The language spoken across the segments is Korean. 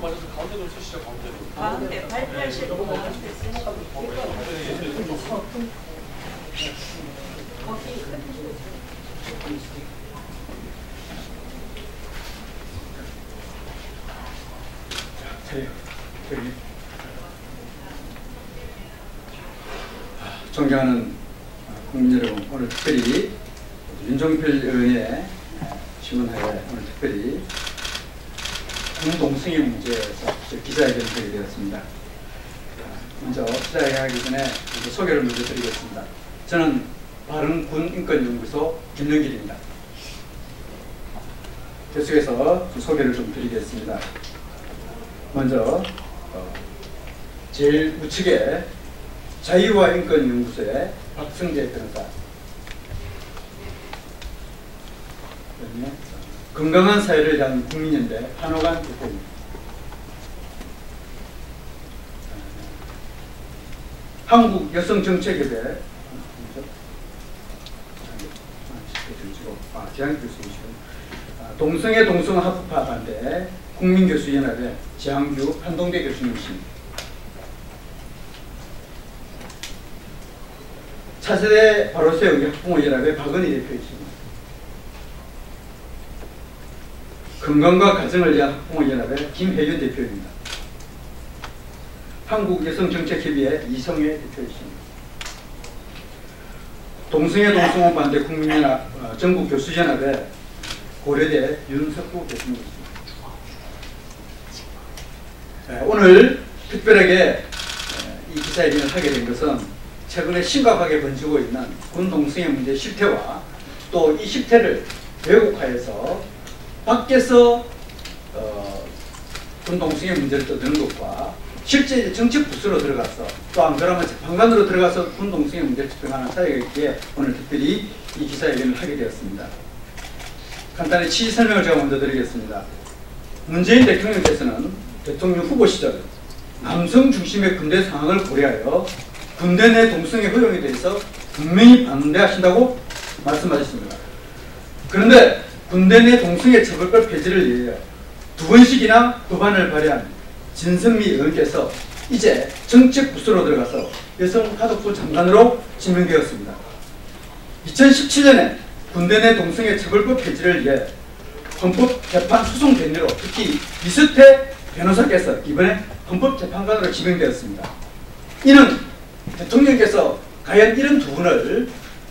맞아서 가운데 좀 쓰시죠, 가운데로. 가운데 발표하실 거 가운데 쓰시고 존경하는 국민 여러분, 오늘 특별히 윤종필 의원의 질문하에 오늘 특별히 군동승의 문제에서 기자회견을 하게 되었습니다. 먼저 시작하기 전에 소개를 먼저 드리겠습니다. 저는 바른군인권연구소 김영길입니다. 계속해서 소개를 좀 드리겠습니다. 먼저 제일 우측에 자유와 인권연구소의 박승재 변호사, 그다음에 건강한 사회를 위한 국민연대 한호관 대표님, 한국여성정책협회 동성애 동성합법화 반대 국민교수연합회 지항규 한동대 교수님이십니다. 차세대 바로세우기 학부모연합회 박은희 대표이십니다. 건강과 가정을 위한 학부모연합회 김혜윤 대표입니다. 한국여성정책협의회 이성애 대표이십니다. 동성애 동성혼 반대 국민연합 전국교수연합회 고려대 윤석구 교수님이십니다. 오늘 특별하게 이 기자회견을 하게 된 것은 최근에 심각하게 번지고 있는 군 동성애 문제 실태와 또 이 실태를 왜곡하여서 밖에서 군 동성애 문제를 떠드는 것과 실제 정책 부서로 들어가서 또 안 그러면 재판관으로 들어가서 군 동성애 문제를 집행하는 사회가 있기에 오늘 특별히 이 기자회견을 하게 되었습니다. 간단히 취지 설명을 제가 먼저 드리겠습니다. 문재인 대통령께서는 대통령 후보 시절 남성 중심의 군대 상황을 고려하여 군대 내 동성애 허용에 대해서 분명히 반대하신다고 말씀하셨습니다. 그런데 군대 내 동성애 처벌법 폐지를 위해 2번씩이나 법안을 발의한 진성미 의원께서 이제 정책 부서로 들어가서 여성가족부 장관으로 지명되었습니다. 2017년에 군대 내 동성애 처벌법 폐지를 위해 헌법재판 소송 변리로 특히 이수태 변호사께서 이번에 헌법재판관으로 지명되었습니다. 이는 대통령께서 과연 이런 두 분을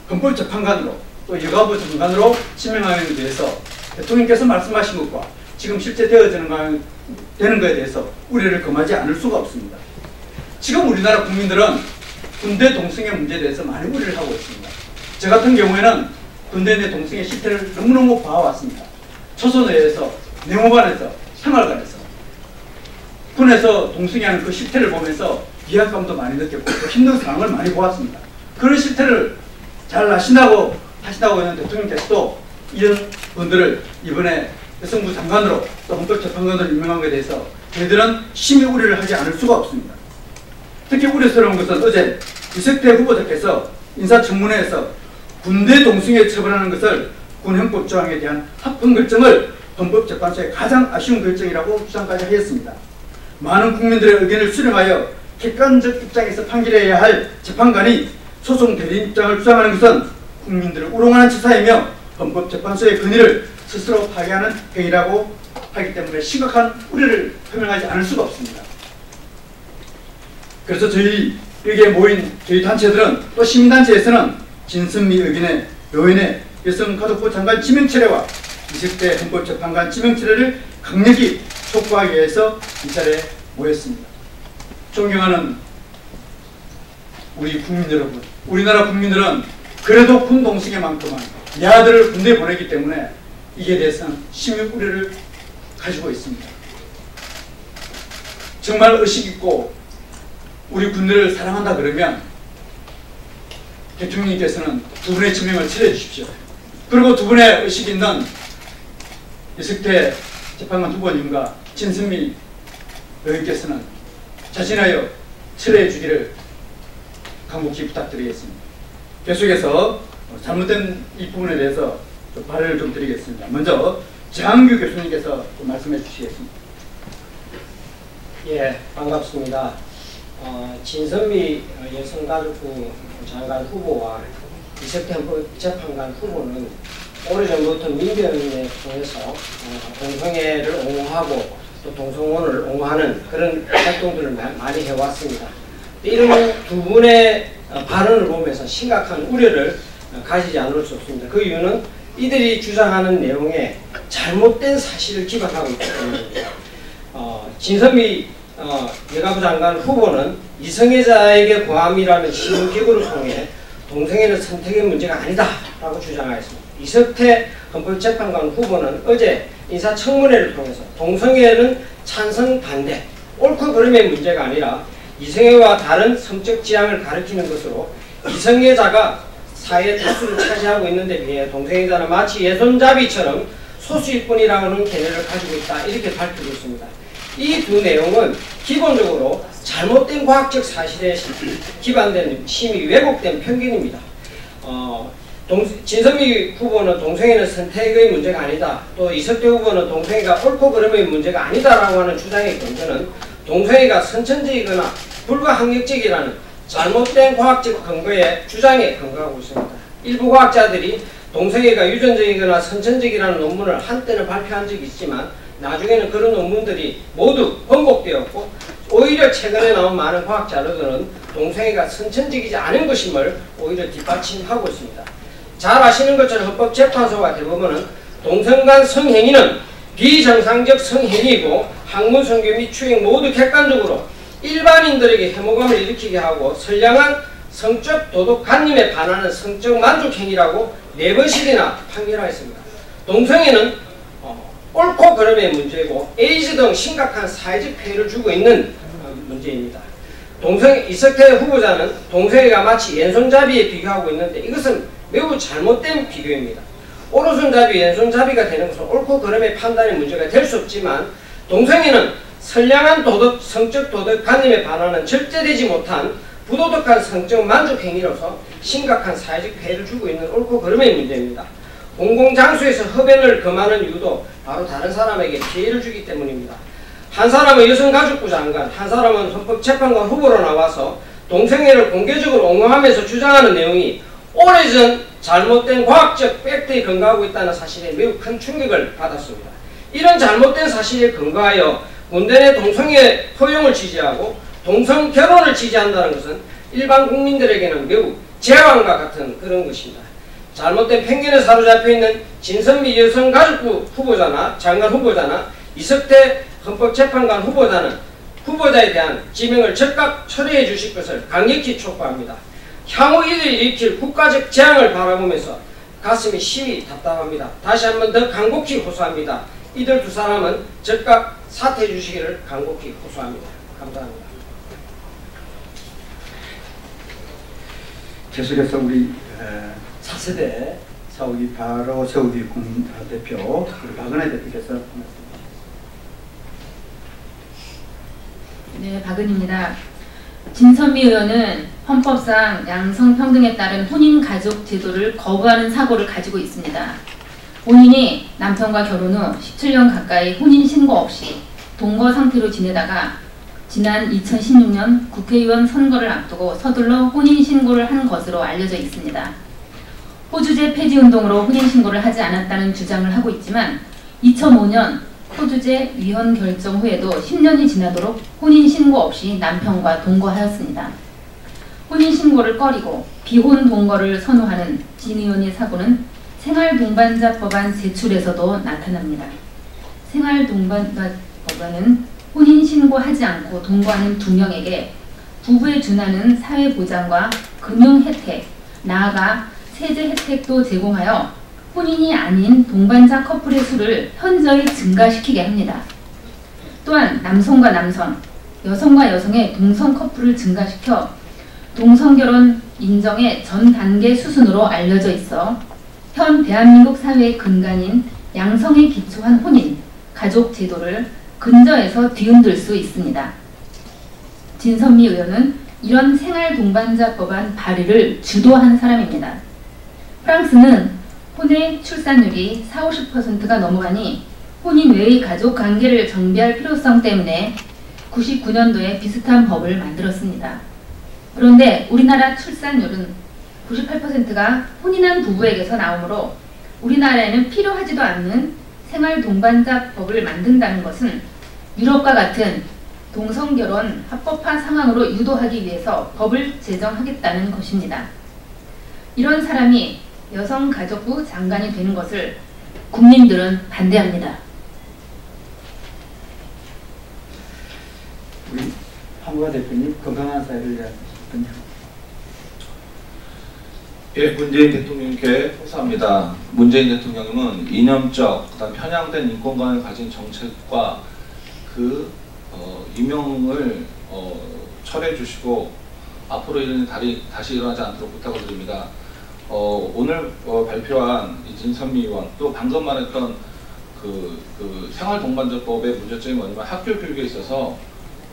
헌법재판관으로 또 여가부 장관으로 지명하는 데 대해서 대통령께서 말씀하신 것과 지금 실제 되는 거에 대해서 우려를 금하지 않을 수가 없습니다. 지금 우리나라 국민들은 군대 동성애 문제에 대해서 많이 우려를 하고 있습니다. 저 같은 경우에는 군대 내 동성애 실태를 너무너무 봐왔습니다. 초선회에서, 내무반에서, 생활관에서 군에서 동성애하는 그 실태를 보면서 위압감도 많이 느꼈고 또 힘든 상황을 많이 보았습니다. 그런 실태를 잘 하신다고 하는 대통령께서도 이런 분들을 이번에 여성부 장관으로 또 헌법재판관으로 임명한 것에 대해서 저희들은 심히 우려를 하지 않을 수가 없습니다. 특히 우려스러운 것은 어제 이석태 후보자께서 인사청문회에서 군대 동성애 처벌하는 것을 군헌법 조항에 대한 합헌 결정을 헌법재판소의 가장 아쉬운 결정이라고 주장까지 하였습니다. 많은 국민들의 의견을 수렴하여 객관적 입장에서 판결해야 할 재판관이 소송 대리인 입장을 주장하는 것은 국민들을 우롱하는 처사이며 헌법재판소의 권위를 스스로 파괴하는 행위라고 하기 때문에 심각한 우려를 표명하지 않을 수가 없습니다. 그래서 저희 여기에 모인 저희 단체들은 또 시민단체에서는 진선미 의원의 여성가족부 장관 지명철회와 이석태 헌법재판관 지명철회를 강력히 촉구하기 위해서 이 자리에 모였습니다. 존경하는 우리 국민 여러분, 우리나라 국민들은 그래도 군 동성애만큼은 내 아들을 군대에 보내기 때문에 이에 대해서는 심히 우려를 가지고 있습니다. 정말 의식 있고 우리 군대를 사랑한다 그러면 대통령님께서는 두 분의 지명을 철회해 주십시오. 그리고 두 분의 의식 있는 이석태 재판관 후보님과 진선미 의원께서는 자진하여 철회해 주기를 간곡히 부탁드리겠습니다. 계속해서 잘못된 이 부분에 대해서 발언을 좀 드리겠습니다. 먼저 지항규 교수님께서 좀 말씀해 주시겠습니다. 예, 반갑습니다. 진선미 여성가족부 장관 후보와 이석태 헌법재판관 후보는 오래전부터 민변에 통해서 동성애를 옹호하고 또 동성혼을 옹호하는 그런 활동들을 많이 해왔습니다. 이런 두 분의 발언을 보면서 심각한 우려를 가지지 않을 수 없습니다. 그 이유는 이들이 주장하는 내용에 잘못된 사실을 기반하고 있기 때문입니다. 진선미 여가부 장관 후보는 이성애자에게 고함이라는 신문기구를 통해 동성애는 선택의 문제가 아니다 라고 주장하였습니다. 이석태 헌법재판관 후보는 어제 인사청문회를 통해서 동성애는 찬성 반대, 옳고 그름의 문제가 아니라 이성애와 다른 성적 지향을 가리키는 것으로 이성애자가 사회 다수를 차지하고 있는데 비해 동성애자는 마치 예손잡이처럼 소수일 뿐이라는 견해를 가지고 있다, 이렇게 밝히고 있습니다. 이 두 내용은 기본적으로 잘못된 과학적 사실에 기반된 심히 왜곡된 편견입니다. 진선미 후보는 동성애는 선택의 문제가 아니다, 또 이석태 후보는 동성애가 옳고 그름의 문제가 아니다라고 하는 주장의 근거는 동성애가 선천적이거나 불가항력적이라는 잘못된 과학적 근거의 주장에 근거하고 있습니다. 일부 과학자들이 동성애가 유전적이거나 선천적이라는 논문을 한때는 발표한 적이 있지만 나중에는 그런 논문들이 모두 번복되었고, 오히려 최근에 나온 많은 과학 자료들은 동성애가 선천적이지 않은 것임을 오히려 뒷받침하고 있습니다. 잘 아시는 것처럼 헌법재판소와 대법원은 동성 간 성행위는 비정상적 성행위이고 학문, 성교 및 추행 모두 객관적으로 일반인들에게 혐오감을 일으키게 하고 선량한 성적 도덕관념에 반하는 성적 만족행위라고 4번씩이나 판결하였습니다. 동성애는 옳고 그름의 문제고 에이즈 등 심각한 사회적 폐해를 주고 있는 문제입니다. 이석태 후보자는 동성애가 마치 왼손잡이에 비교하고 있는데 이것은 매우 잘못된 비교입니다. 오른손잡이, 왼손잡이가 되는 것은 옳고 그름의 판단의 문제가 될 수 없지만 동성애는 선량한 성적 도덕관념에 반하는 절제되지 못한 부도덕한 성적 만족 행위로서 심각한 사회적 폐해를 주고 있는 옳고 그름의 문제입니다. 공공장소에서 흡연을 금하는 이유도 바로 다른 사람에게 피해를 주기 때문입니다. 한 사람은 여성가족부 장관, 한 사람은 헌법재판관 후보로 나와서 동성애를 공개적으로 옹호하면서 주장하는 내용이 오래전 잘못된 과학적 팩트에 근거하고 있다는 사실에 매우 큰 충격을 받았습니다. 이런 잘못된 사실에 근거하여 군대 내 동성애 허용을 지지하고 동성 결혼을 지지한다는 것은 일반 국민들에게는 매우 재앙과 같은 그런 것입니다. 잘못된 편견에 사로잡혀 있는 진선미 여성가족부 후보자나 장관 후보자나 이석태 헌법재판관 후보자에 대한 지명을 즉각 처리해 주실 것을 강력히 촉구합니다. 향후 이들이 일으킬 국가적 재앙을 바라보면서 가슴이 심히 답답합니다. 다시 한번 더 간곡히 호소합니다. 이들 두 사람은 즉각 사퇴해 주시기를 간곡히 호소합니다. 감사합니다. 계속해서 우리 4세대 서울이 바로 서울이 대표 우리 박은혜 대표께서 네, 박은입니다. 진선미 의원은 헌법상 양성평등에 따른 혼인가족 제도를 거부하는 사고를 가지고 있습니다. 본인이 남편과 결혼 후 17년 가까이 혼인신고 없이 동거 상태로 지내다가 지난 2016년 국회의원 선거를 앞두고 서둘러 혼인신고를 한 것으로 알려져 있습니다. 호주제 폐지운동으로 혼인신고를 하지 않았다는 주장을 하고 있지만 2005년 호주제 위헌 결정 후에도 10년이 지나도록 혼인신고 없이 남편과 동거하였습니다. 혼인신고를 꺼리고 비혼 동거를 선호하는 진 의원의 사고는 생활동반자 법안 제출에서도 나타납니다. 생활동반자 법안은 혼인신고하지 않고 동거하는 2명에게 부부에 준하는 사회보장과 금융혜택, 나아가 세제 혜택도 제공하여 혼인이 아닌 동반자 커플의 수를 현저히 증가시키게 합니다. 또한 남성과 남성, 여성과 여성의 동성 커플을 증가시켜 동성결혼 인정의 전 단계 수순으로 알려져 있어 현 대한민국 사회의 근간인 양성에 기초한 혼인, 가족 제도를 근저에서 뒤흔들 수 있습니다. 진선미 의원은 이런 생활 동반자 법안 발의를 주도한 사람입니다. 프랑스는 혼외 출산율이 40~50%가 넘어가니 혼인 외의 가족 관계를 정비할 필요성 때문에 99년도에 비슷한 법을 만들었습니다. 그런데 우리나라 출산율은 98%가 혼인한 부부에게서 나오므로 우리나라에는 필요하지도 않는 생활동반자법을 만든다는 것은 유럽과 같은 동성결혼 합법화 상황으로 유도하기 위해서 법을 제정하겠다는 것입니다. 이런 사람이 여성가족부 장관이 되는 것을 국민들은 반대합니다. 우리 한국화 대표님 건강한 사회를 위한 분요. 예, 문재인 대통령께 호소합니다. 문재인 대통령님은 이념적, 그다음 편향된 인권관을 가진 정책과 그 이명을 철회해 주시고 앞으로 이런 일이 다시 일어나지 않도록 부탁을 드립니다. 오늘 발표한 진선미 의원, 또 방금 말했던 그 생활동반자법의 문제점이 뭐냐면 학교 교육에 있어서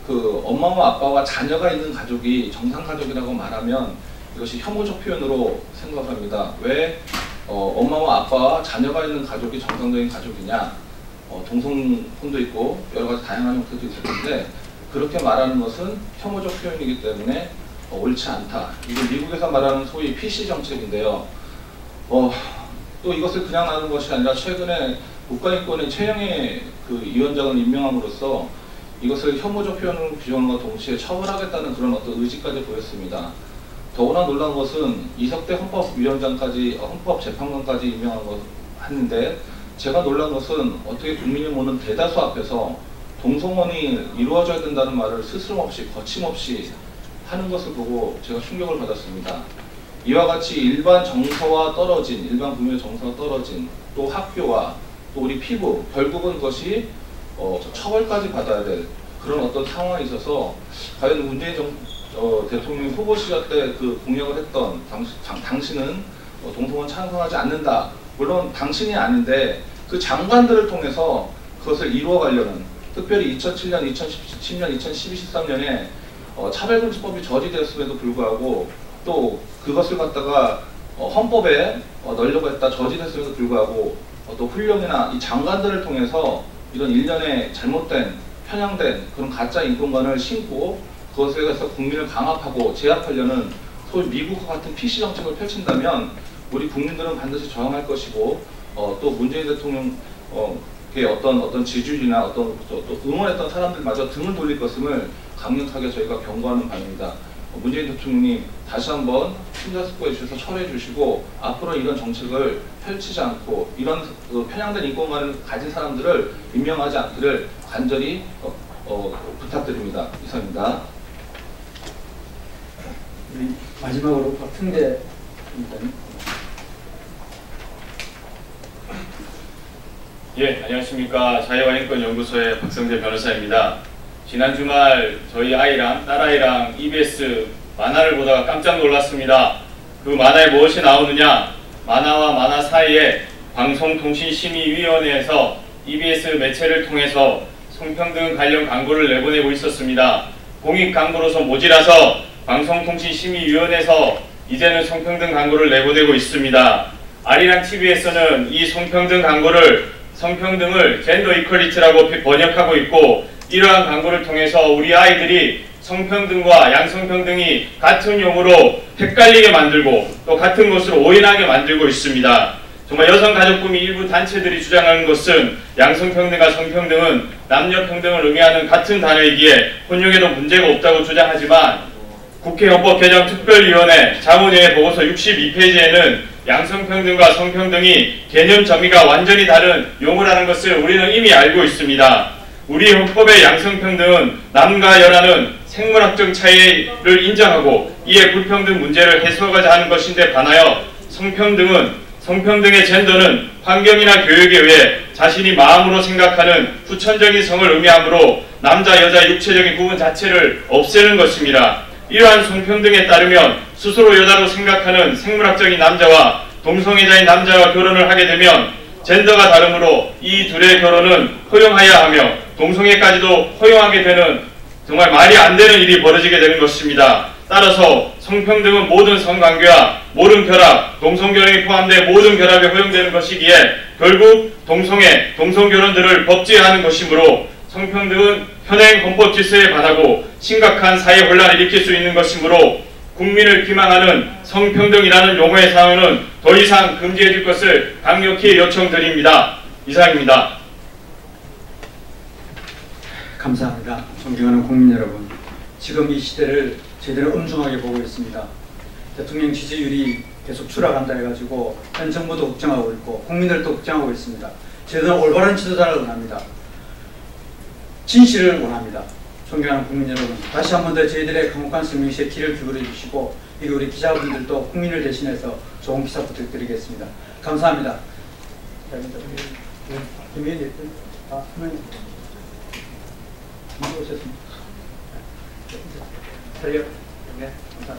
그 엄마와 아빠와 자녀가 있는 가족이 정상가족이라고 말하면 이것이 혐오적 표현으로 생각합니다. 왜 엄마와 아빠와 자녀가 있는 가족이 정상적인 가족이냐? 동성혼도 있고 여러 가지 다양한 형태도 있을 텐데 그렇게 말하는 것은 혐오적 표현이기 때문에 옳지 않다. 이게 미국에서 말하는 소위 PC 정책인데요. 또 이것을 그냥 하는 것이 아니라 최근에 국가인권위 최영애 그 위원장을 임명함으로써 이것을 혐오적 표현으로 규정함과 동시에 처벌하겠다는 그런 어떤 의지까지 보였습니다. 더구나 놀라운 것은 이석대 헌법재판관까지 임명한 것 했는데 제가 놀란 것은 어떻게 국민이 보는 대다수 앞에서 동성혼이 이루어져야 된다는 말을 스스럼없이 거침없이 하는 것을 보고 제가 충격을 받았습니다. 이와 같이 일반 정서와 떨어진, 일반 국민의 정서와 떨어진 또 학교와 또 우리 피부, 결국은 그것이 처벌까지 받아야 될 그런 어떤 상황에 있어서 과연 문재인 대통령이 후보 시절 때 그 공약을 했던 당신은 동성혼 찬성하지 않는다. 물론 당신이 아닌데 그 장관들을 통해서 그것을 이루어가려는 특별히 2007년, 2017년, 2012, 13년에 차별금지법이 저지되었음에도 불구하고 또 그것을 갖다가 헌법에 넣으려고 했다 저지됐음에도 불구하고 또 훈령이나 이 장관들을 통해서 이런 일련의 잘못된 편향된 그런 가짜 인권관을 심고 그것에 대해서 국민을 강압하고 제압하려는 소위 미국과 같은 PC 정책을 펼친다면 우리 국민들은 반드시 저항할 것이고 또 문재인 대통령의 어떤 지지율이나 또 응원했던 사람들마저 등을 돌릴 것임을 강력하게 저희가 경고하는 바입니다. 문재인 대통령이 다시 한번 심사숙고해 주셔서 철회해 주시고 앞으로 이런 정책을 펼치지 않고 이런 편향된 인권관을 가진 사람들을 임명하지 않기를 간절히 부탁드립니다. 이상입니다. 우리 마지막으로 박승대 위원장님. 예, 안녕하십니까. 자유와인권연구소의 박성재 변호사입니다. 지난 주말 저희 아이랑 딸아이랑 EBS 만화를 보다가 깜짝 놀랐습니다. 그 만화에 무엇이 나오느냐? 만화와 만화 사이에 방송통신심의위원회에서 EBS 매체를 통해서 성평등 관련 광고를 내보내고 있었습니다. 공익 광고로서 모자라서 방송통신심의위원회에서 이제는 성평등 광고를 내보내고 있습니다. 아리랑 TV에서는 이 성평등 광고를 성평등을 젠더 이퀄리티라고 번역하고 있고 이러한 광고를 통해서 우리 아이들이 성평등과 양성평등이 같은 용어로 헷갈리게 만들고 또 같은 것으로 오인하게 만들고 있습니다. 정말 여성가족부미 일부 단체들이 주장하는 것은 양성평등과 성평등은 남녀평등을 의미하는 같은 단어이기에 혼용에도 문제가 없다고 주장하지만 국회 헌법개정특별위원회 자문위원회 보고서 62페이지에는 양성평등과 성평등이 개념 정의가 완전히 다른 용어라는 것을 우리는 이미 알고 있습니다. 우리 헌법의 양성평등은 남과 여라는 생물학적 차이를 인정하고 이에 불평등 문제를 해소하고자 하는 것인데 반하여 성평등의 젠더는 환경이나 교육에 의해 자신이 마음으로 생각하는 후천적인 성을 의미하므로 남자 여자 육체적인 구분 자체를 없애는 것입니다. 이러한 성평등에 따르면 스스로 여자로 생각하는 생물학적인 남자와 동성애자인 남자와 결혼을 하게 되면 젠더가 다르므로 이 둘의 결혼은 허용하여야 하며 동성애까지도 허용하게 되는 정말 말이 안 되는 일이 벌어지게 되는 것입니다. 따라서 성평등은 모든 성관계와 모든 결합, 동성결혼이 포함된 모든 결합에 허용되는 것이기에 결국 동성애, 동성결혼들을 법제화하는 것이므로 성평등은 현행 헌법 질서에 반하고 심각한 사회 혼란을 일으킬 수 있는 것이므로 국민을 비방하는 성평등이라는 용어의 사용은 더 이상 금지해 줄 것을 강력히 요청드립니다. 이상입니다. 감사합니다. 존경하는 국민 여러분, 지금 이 시대를 저희들은 엄중하게 보고 있습니다. 대통령 지지율이 계속 추락한다 해가지고 현 정부도 걱정하고 있고 국민들도 걱정하고 있습니다. 저희들은 올바른 지도자를 원합니다. 진실을 원합니다. 존경하는 국민 여러분, 다시 한 번 더 저희들의 강력한 성명시에 귀를 기울여 주시고, 그리고 우리 기자분들도 국민을 대신해서 좋은 기사 부탁드리겠습니다. 감사합니다. 김의원님, 오셨습니다. 네, 감사합니다.